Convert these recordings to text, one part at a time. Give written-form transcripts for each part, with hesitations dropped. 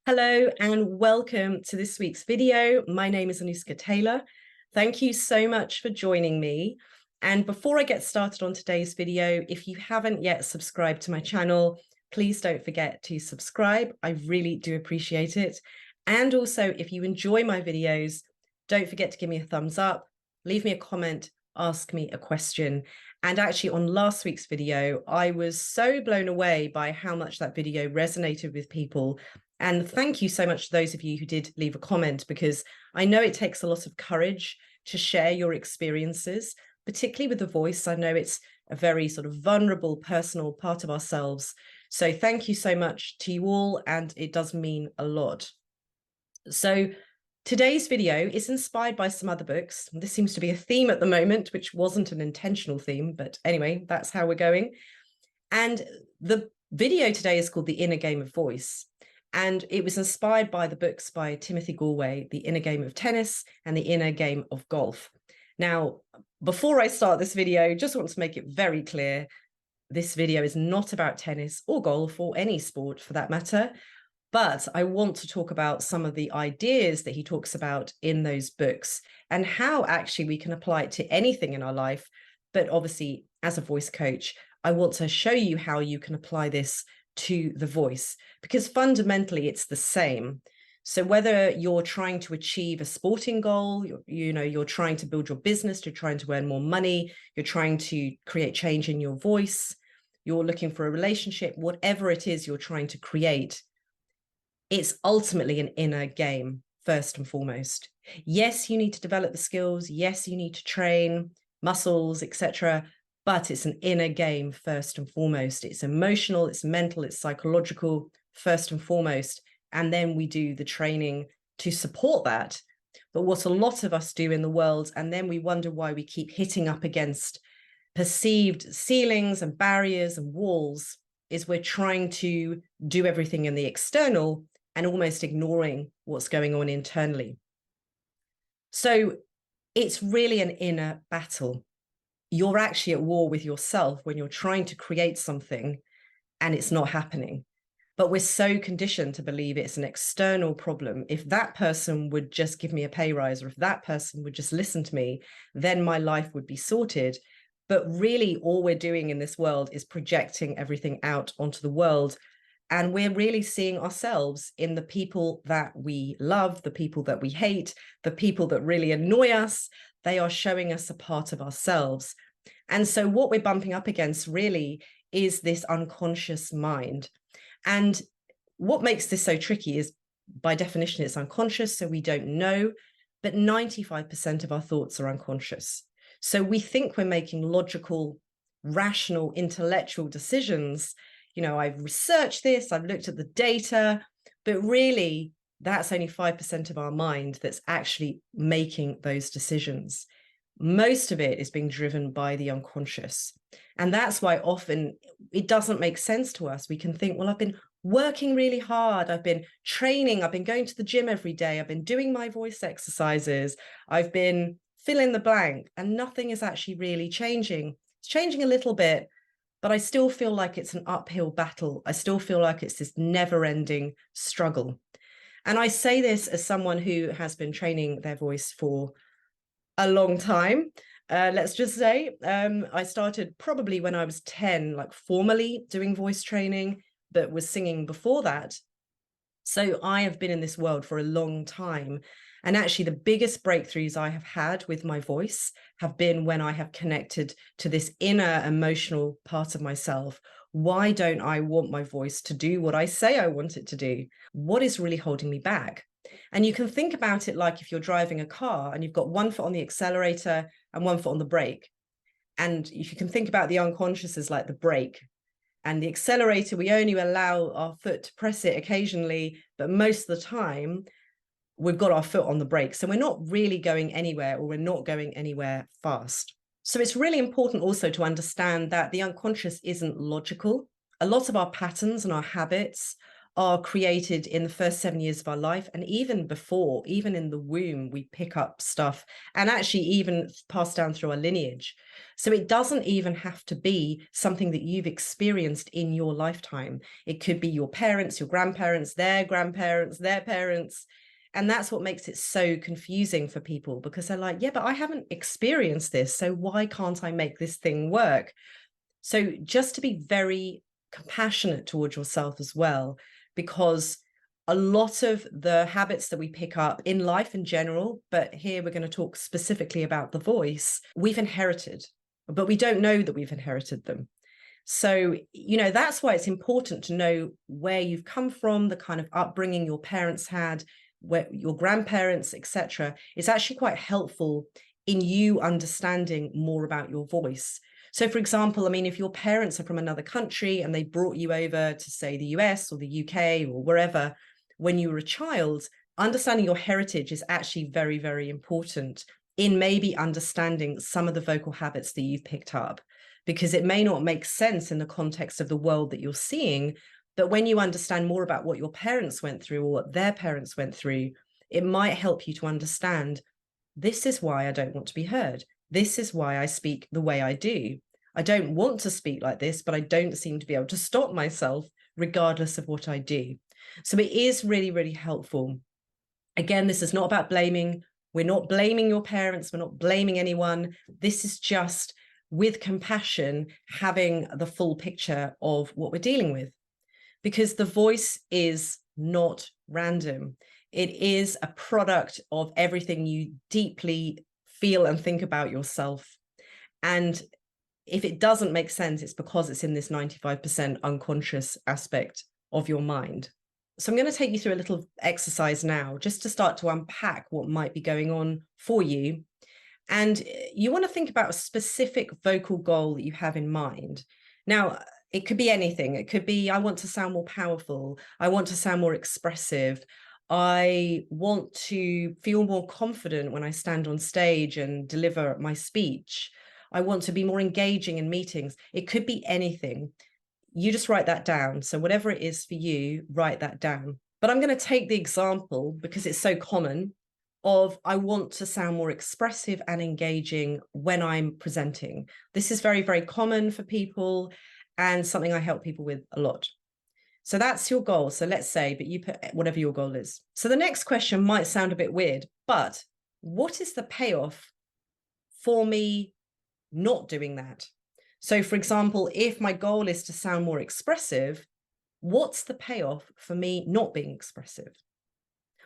Hello and welcome to this week's video. My name is Anuska Taylor. Thank you so much for joining me. And before I get started on today's video, if you haven't yet subscribed to my channel, please don't forget to subscribe. I really do appreciate it. And also, if you enjoy my videos, don't forget to give me a thumbs up, leave me a comment, ask me a question. And actually on last week's video, I was so blown away by how much that video resonated with people. And thank you so much to those of you who did leave a comment, because I know it takes a lot of courage to share your experiences, particularly with the voice. I know it's a very sort of vulnerable, personal part of ourselves. So thank you so much to you all, and it does mean a lot. So today's video is inspired by some other books. This seems to be a theme at the moment, which wasn't an intentional theme, but anyway, that's how we're going. And the video today is called The Inner Game of Voice. And it was inspired by the books by Timothy Galway, The Inner Game of Tennis and The Inner Game of Golf. Now, before I start this video, just want to make it very clear, this video is not about tennis or golf or any sport for that matter, but I want to talk about some of the ideas that he talks about in those books and how actually we can apply it to anything in our life. But obviously, as a voice coach, I want to show you how you can apply this to the voice, because fundamentally it's the same. So whether you're trying to achieve a sporting goal, you're trying to build your business, you're trying to earn more money, you're trying to create change in your voice, you're looking for a relationship, whatever it is you're trying to create, it's ultimately an inner game first and foremost. Yes, you need to develop the skills. Yes, you need to train muscles, etc. But it's an inner game first and foremost. It's emotional, it's mental, it's psychological first and foremost. And then we do the training to support that. But what a lot of us do in the world, and then we wonder why we keep hitting up against perceived ceilings and barriers and walls, is we're trying to do everything in the external and almost ignoring what's going on internally. So it's really an inner battle. You're actually at war with yourself when you're trying to create something and it's not happening. But we're so conditioned to believe it's an external problem. If that person would just give me a pay rise, or if that person would just listen to me, then my life would be sorted. But really, all we're doing in this world is projecting everything out onto the world. And we're really seeing ourselves in the people that we love, the people that we hate, the people that really annoy us. They are showing us a part of ourselves. And so what we're bumping up against really is this unconscious mind. And what makes this so tricky is, by definition, it's unconscious, so we don't know, but 95% of our thoughts are unconscious. So we think we're making logical, rational, intellectual decisions. I've researched this, I've looked at the data, but really that's only 5% of our mind that's actually making those decisions. Most of it is being driven by the unconscious. And that's why often it doesn't make sense to us. We can think, well, I've been working really hard. I've been training. I've been going to the gym every day. I've been doing my voice exercises. I've been fill in the blank, and nothing is actually really changing. It's changing a little bit, but I still feel like it's an uphill battle. I still feel like it's this never-ending struggle. And I say this as someone who has been training their voice for a long time. Let's just say I started probably when I was 10, like formally doing voice training, but was singing before that. So I have been in this world for a long time. And actually, the biggest breakthroughs I have had with my voice have been when I have connected to this inner emotional part of myself. Why don't I want my voice to do what I say I want it to do? What is really holding me back? And you can think about it like if you're driving a car and you've got one foot on the accelerator and one foot on the brake. And if you can think about the unconscious as like the brake, and the accelerator, we only allow our foot to press it occasionally, but most of the time we've got our foot on the brake. So we're not really going anywhere, or we're not going anywhere fast. So it's really important also to understand that the unconscious isn't logical. A lot of our patterns and our habits are created in the first 7 years of our life. And even before, even in the womb, we pick up stuff and actually even pass down through our lineage. So it doesn't even have to be something that you've experienced in your lifetime. It could be your parents, your grandparents, their parents. And that's what makes it so confusing for people, because they're like, yeah, but I haven't experienced this. So why can't I make this thing work? So just to be very compassionate towards yourself as well, because a lot of the habits that we pick up in life in general, but here we're going to talk specifically about the voice, we've inherited, but we don't know that we've inherited them. So, that's why it's important to know where you've come from, the kind of upbringing your parents had, where your grandparents, etc. It's actually quite helpful in you understanding more about your voice. So, for example, I mean, if your parents are from another country and they brought you over to, say, the US or the UK or wherever when you were a child, understanding your heritage is actually very, very important in maybe understanding some of the vocal habits that you've picked up, because it may not make sense in the context of the world that you're seeing. But when you understand more about what your parents went through or what their parents went through, it might help you to understand, this is why I don't want to be heard. This is why I speak the way I do. I don't want to speak like this, but I don't seem to be able to stop myself regardless of what I do. So it is really, really helpful. Again, this is not about blaming. We're not blaming your parents. We're not blaming anyone. This is just, with compassion, having the full picture of what we're dealing with. Because the voice is not random. It is a product of everything you deeply feel and think about yourself. And if it doesn't make sense, it's because it's in this 95% unconscious aspect of your mind. So I'm going to take you through a little exercise now, just to start to unpack what might be going on for you. And you want to think about a specific vocal goal that you have in mind. Now, it could be anything. It could be, I want to sound more powerful. I want to sound more expressive. I want to feel more confident when I stand on stage and deliver my speech. I want to be more engaging in meetings. It could be anything. You just write that down. So whatever it is for you, write that down. But I'm going to take the example, because it's so common, of I want to sound more expressive and engaging when I'm presenting. This is very, very common for people and something I help people with a lot. So that's your goal. So let's say, but you put whatever your goal is. So the next question might sound a bit weird, but what is the payoff for me not doing that? So for example, if my goal is to sound more expressive, what's the payoff for me not being expressive?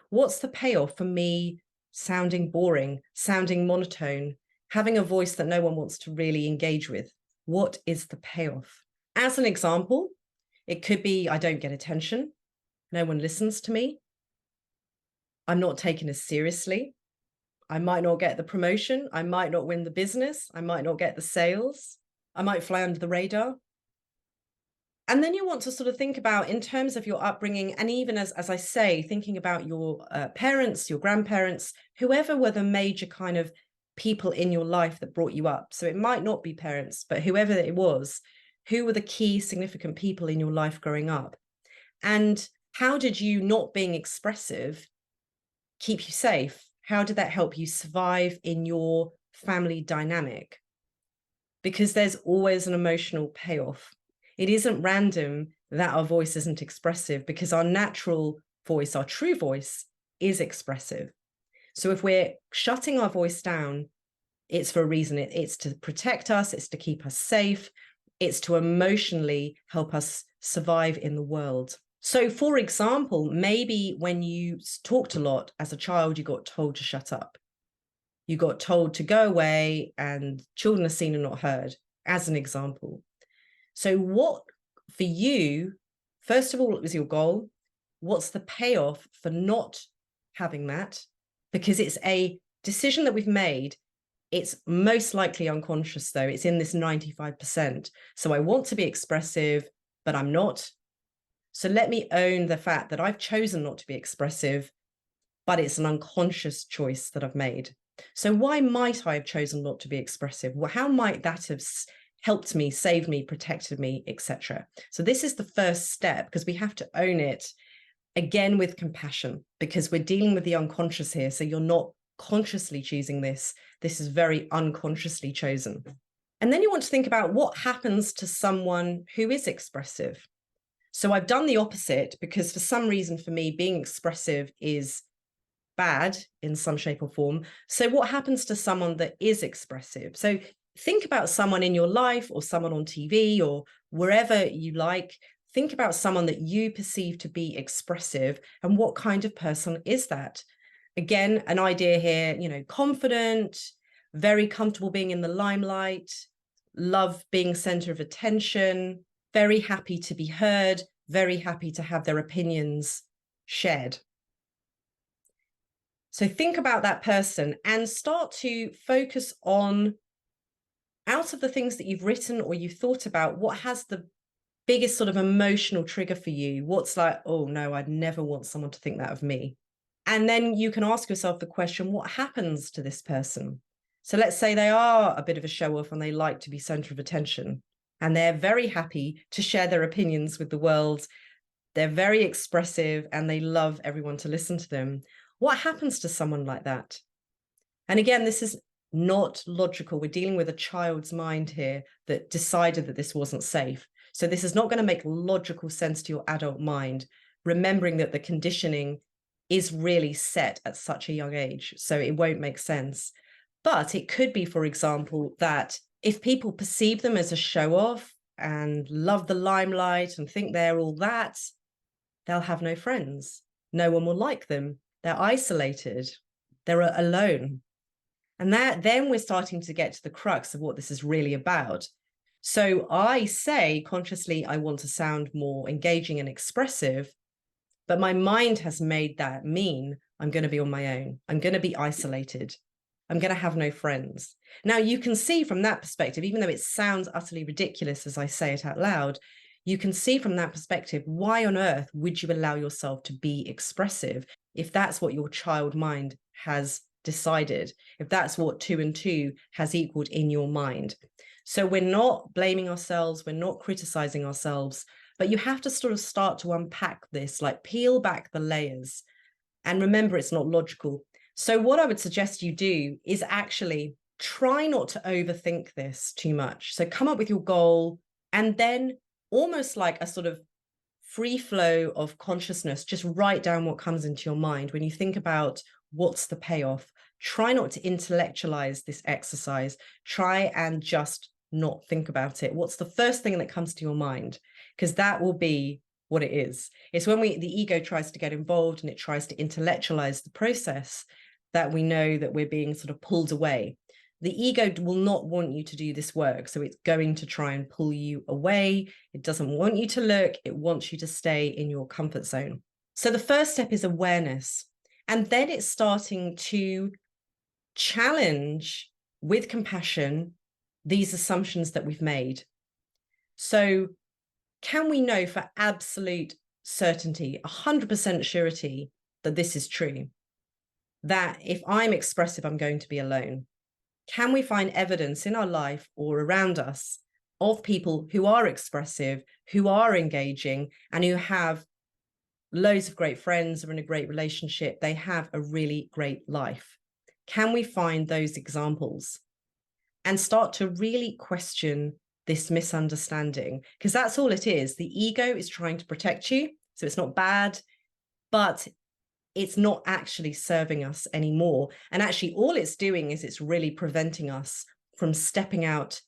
What's the payoff for me sounding boring, sounding monotone, having a voice that no one wants to really engage with? What is the payoff? As an example, it could be, I don't get attention. No one listens to me. I'm not taken as seriously. I might not get the promotion. I might not win the business. I might not get the sales. I might fly under the radar. And then you want to sort of think about, in terms of your upbringing, and even as I say, thinking about your parents, your grandparents, whoever were the major kind of people in your life that brought you up. So it might not be parents, but whoever it was, who were the key significant people in your life growing up? And how did you not being expressive keep you safe? How did that help you survive in your family dynamic? Because there's always an emotional payoff. It isn't random that our voice isn't expressive, because our natural voice, our true voice, is expressive. So if we're shutting our voice down, it's for a reason. It's to protect us. It's to keep us safe. It's to emotionally help us survive in the world. So, for example, maybe when you talked a lot as a child, you got told to shut up. You got told to go away, and children are seen and not heard, as an example. So what, for you, first of all, what was your goal? What's the payoff for not having that? Because it's a decision that we've made. It's most likely unconscious, though. It's in this 95%. So I want to be expressive, but I'm not. So let me own the fact that I've chosen not to be expressive, but it's an unconscious choice that I've made. So why might I have chosen not to be expressive? Well, how might that have helped me, saved me, protected me, etc.? So this is the first step, because we have to own it Again, with compassion, because we're dealing with the unconscious here. So you're not consciously choosing this. This is very unconsciously chosen. And then you want to think about what happens to someone who is expressive. So I've done the opposite, because for some reason for me, being expressive is bad in some shape or form. So what happens to someone that is expressive? So think about someone in your life, or someone on TV, or wherever you like. Think about someone that you perceive to be expressive, and what kind of person is that? Again, an idea here, confident, very comfortable being in the limelight, love being center of attention, very happy to be heard, very happy to have their opinions shared. So think about that person and start to focus on, out of the things that you've written or you've thought about, what has the biggest sort of emotional trigger for you? What's like, oh no, I'd never want someone to think that of me. And then you can ask yourself the question, what happens to this person? So let's say they are a bit of a show-off and they like to be center of attention, and they're very happy to share their opinions with the world. They're very expressive and they love everyone to listen to them. What happens to someone like that? And again, this is not logical. We're dealing with a child's mind here that decided that this wasn't safe. So this is not going to make logical sense to your adult mind, remembering that the conditioning is really set at such a young age. So it won't make sense. But it could be, for example, that if people perceive them as a show-off and love the limelight and think they're all that, they'll have no friends. No one will like them. They're isolated. They're alone. And then we're starting to get to the crux of what this is really about. So I say consciously, I want to sound more engaging and expressive, but my mind has made that mean I'm going to be on my own. I'm going to be isolated. I'm going to have no friends. Now, you can see from that perspective, even though it sounds utterly ridiculous as I say it out loud, you can see from that perspective, why on earth would you allow yourself to be expressive if that's what your child mind has decided, if that's what 2 and 2 has equaled in your mind? So we're not blaming ourselves, we're not criticizing ourselves, but you have to sort of start to unpack this, like peel back the layers. And remember, it's not logical. So what I would suggest you do is actually try not to overthink this too much. So come up with your goal, and then almost like a sort of free flow of consciousness, just write down what comes into your mind. When you think about what's the payoff, try not to intellectualize this exercise. Try and just not think about it. What's the first thing that comes to your mind? Because that will be what it is. It's when the ego tries to get involved and it tries to intellectualize the process that we know that we're being sort of pulled away. The ego will not want you to do this work. So it's going to try and pull you away. It doesn't want you to look. It wants you to stay in your comfort zone. So the first step is awareness. And then it's starting to challenge with compassion these assumptions that we've made. So can we know for absolute certainty, 100% surety, that this is true? That if I'm expressive, I'm going to be alone? Can we find evidence in our life or around us of people who are expressive, who are engaging, and who have loads of great friends, are in a great relationship, they have a really great life? Can we find those examples and start to really question this misunderstanding? Because that's all it is. The ego is trying to protect you. So it's not bad, but it's not actually serving us anymore. And actually all it's doing is it's really preventing us from stepping out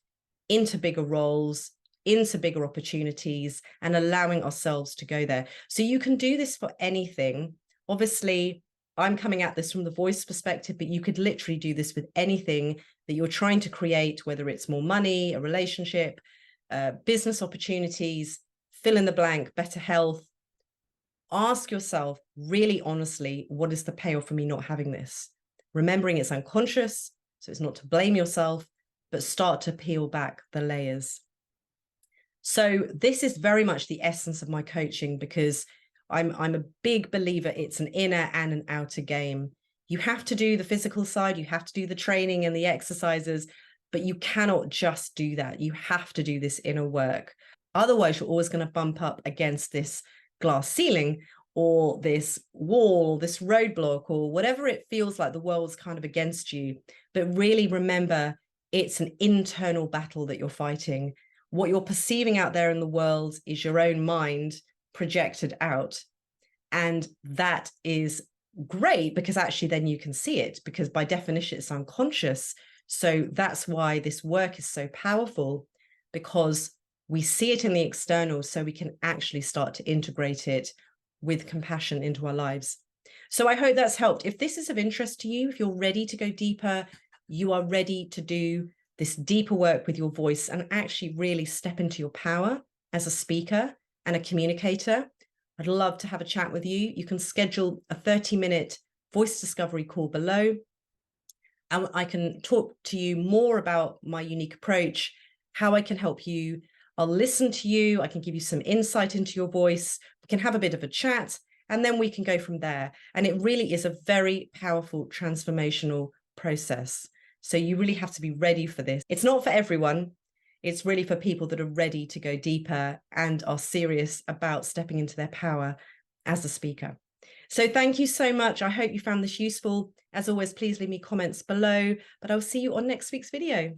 into bigger roles, into bigger opportunities, and allowing ourselves to go there. So you can do this for anything. Obviously, I'm coming at this from the voice perspective, but you could literally do this with anything that you're trying to create, whether it's more money, a relationship, business opportunities, fill in the blank, better health. Ask yourself really honestly, what is the payoff for me not having this? Remembering it's unconscious, so it's not to blame yourself, but start to peel back the layers. So this is very much the essence of my coaching, because I'm a big believer it's an inner and an outer game. You have to do the physical side, you have to do the training and the exercises, but you cannot just do that. You have to do this inner work. Otherwise, you're always going to bump up against this glass ceiling or this wall, this roadblock, or whatever it feels like the world's kind of against you. But really remember, it's an internal battle that you're fighting. What you're perceiving out there in the world is your own mind projected out. And that is great, because actually then you can see it, because by definition it's unconscious. So that's why this work is so powerful, because we see it in the external, so we can actually start to integrate it with compassion into our lives. So I hope that's helped. If this is of interest to you, if you're ready to go deeper, you are ready to do this deeper work with your voice and actually really step into your power as a speaker and a communicator, I'd love to have a chat with you. You can schedule a 30-minute voice discovery call below, and I can talk to you more about my unique approach, how I can help you. I'll listen to you. I can give you some insight into your voice. We can have a bit of a chat, and then we can go from there. And it really is a very powerful transformational process. So you really have to be ready for this. It's not for everyone. It's really for people that are ready to go deeper and are serious about stepping into their power as a speaker. So thank you so much. I hope you found this useful. As always, please leave me comments below, but I'll see you on next week's video.